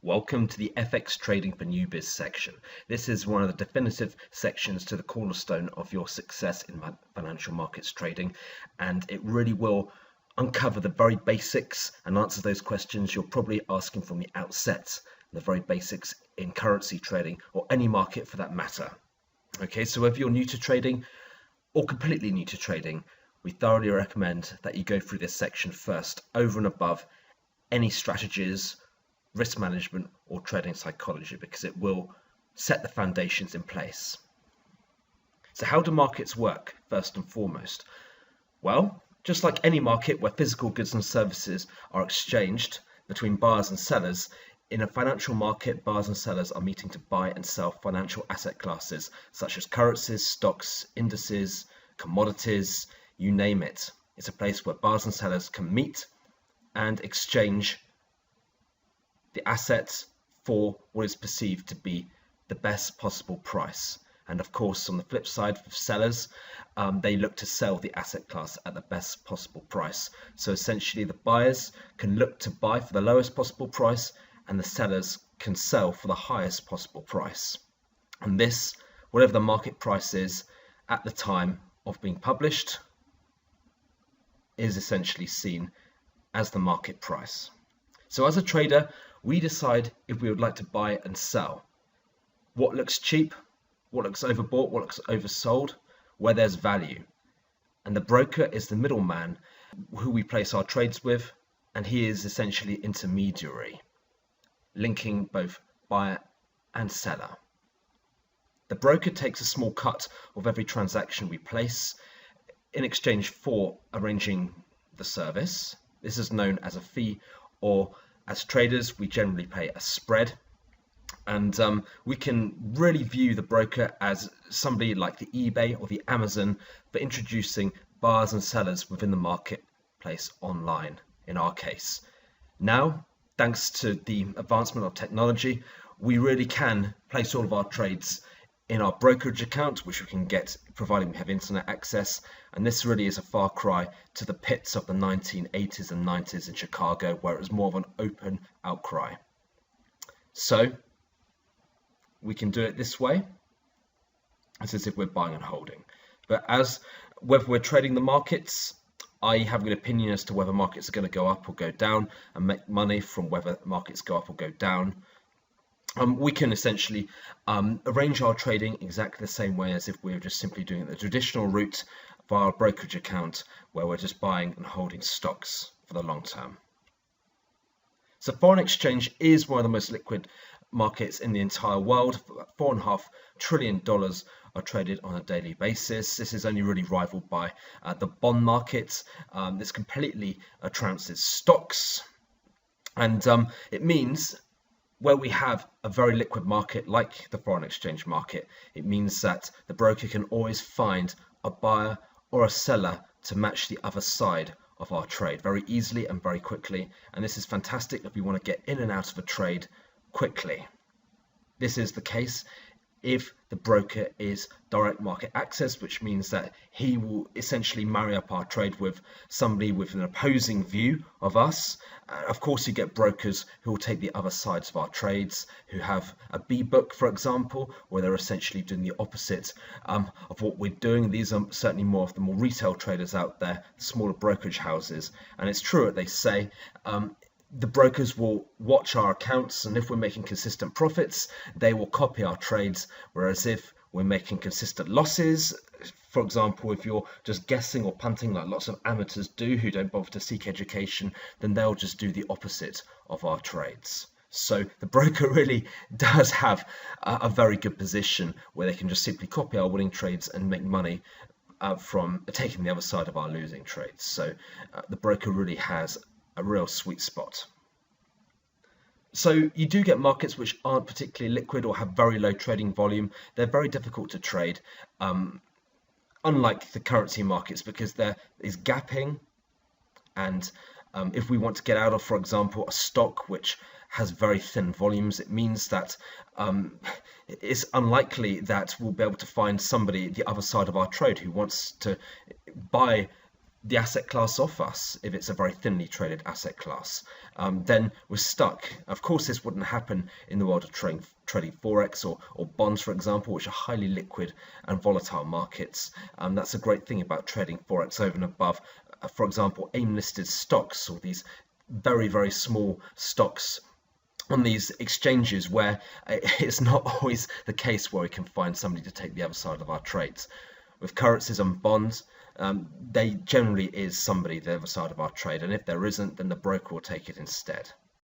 Welcome to the FX Trading for Newbies section. This is one of the definitive sections to the cornerstone of your success in financial markets trading, and it really will uncover the very basics and answer those questions you're probably asking from the outset, the very basics in currency trading or any market for that matter. Okay, so whether you're new to trading or completely new to trading, we thoroughly recommend that you go through this section first, over and above any strategies, risk management or trading psychology, because it will set the foundations in place. So how do markets work, first and foremost? Well, just like any market where physical goods and services are exchanged between buyers and sellers, in a financial market, buyers and sellers are meeting to buy and sell financial asset classes such as currencies, stocks, indices, commodities, you name it. It's a place where buyers and sellers can meet and exchange the assets for what is perceived to be the best possible price. And of course, on the flip side, for sellers, they look to sell the asset class at the best possible price. So essentially, the buyers can look to buy for the lowest possible price, and the sellers can sell for the highest possible price. And this, whatever the market price is at the time of being published, is essentially seen as the market price. So as a trader, we decide if we would like to buy and sell. What looks cheap, what looks overbought, what looks oversold, where there's value. And the broker is the middleman who we place our trades with, and he is essentially intermediary, linking both buyer and seller. The broker takes a small cut of every transaction we place in exchange for arranging the service. This is known as a fee, or as traders, we generally pay a spread. And we can really view the broker as somebody like the eBay or the Amazon for introducing buyers and sellers within the marketplace online, in our case. Now, thanks to the advancement of technology, we really can place all of our trades in our brokerage account, which we can get providing we have internet access. And this really is a far cry to the pits of the 1980s and 90s in Chicago, where it was more of an open outcry. So we can do it this way. It's as if we're buying and holding. But as whether we're trading the markets, I have an opinion as to whether markets are going to go up or go down and make money from whether markets go up or go down. We can essentially arrange our trading exactly the same way as if we were just simply doing the traditional route via our brokerage account, where we're just buying and holding stocks for the long term. So foreign exchange is one of the most liquid markets in the entire world. $4.5 trillion are traded on a daily basis. This is only really rivaled by the bond market. This completely trounces stocks, and it means where we have a very liquid market like the foreign exchange market, it means that the broker can always find a buyer or a seller to match the other side of our trade very easily and very quickly. And this is fantastic if we want to get in and out of a trade quickly. This is the case if the broker is direct market access, which means that he will essentially marry up our trade with somebody with an opposing view of us. Of course, you get brokers who will take the other sides of our trades, who have a B book, for example, where they're essentially doing the opposite of what we're doing. These are certainly more of the more retail traders out there, smaller brokerage houses. And it's true what they say. The brokers will watch our accounts, and if we're making consistent profits, they will copy our trades. Whereas if we're making consistent losses, for example, if you're just guessing or punting like lots of amateurs do who don't bother to seek education, then they'll just do the opposite of our trades. So the broker really does have a very good position where they can just simply copy our winning trades and make money from taking the other side of our losing trades. So the broker really has a real sweet spot. So you do get markets which aren't particularly liquid or have very low trading volume. They're very difficult to trade, unlike the currency markets, because there is gapping. And if we want to get out of, for example, a stock which has very thin volumes, it means that it's unlikely that we'll be able to find somebody at the other side of our trade who wants to buy the asset class off us, if it's a very thinly traded asset class, then we're stuck. Of course, this wouldn't happen in the world of trading Forex or bonds, for example, which are highly liquid and volatile markets. That's a great thing about trading Forex over and above, for example, AIM-listed stocks, or these very, very small stocks on these exchanges, where it's not always the case where we can find somebody to take the other side of our trades. With currencies and bonds, they generally is somebody the other side of our trade, and if there isn't, then the broker will take it instead.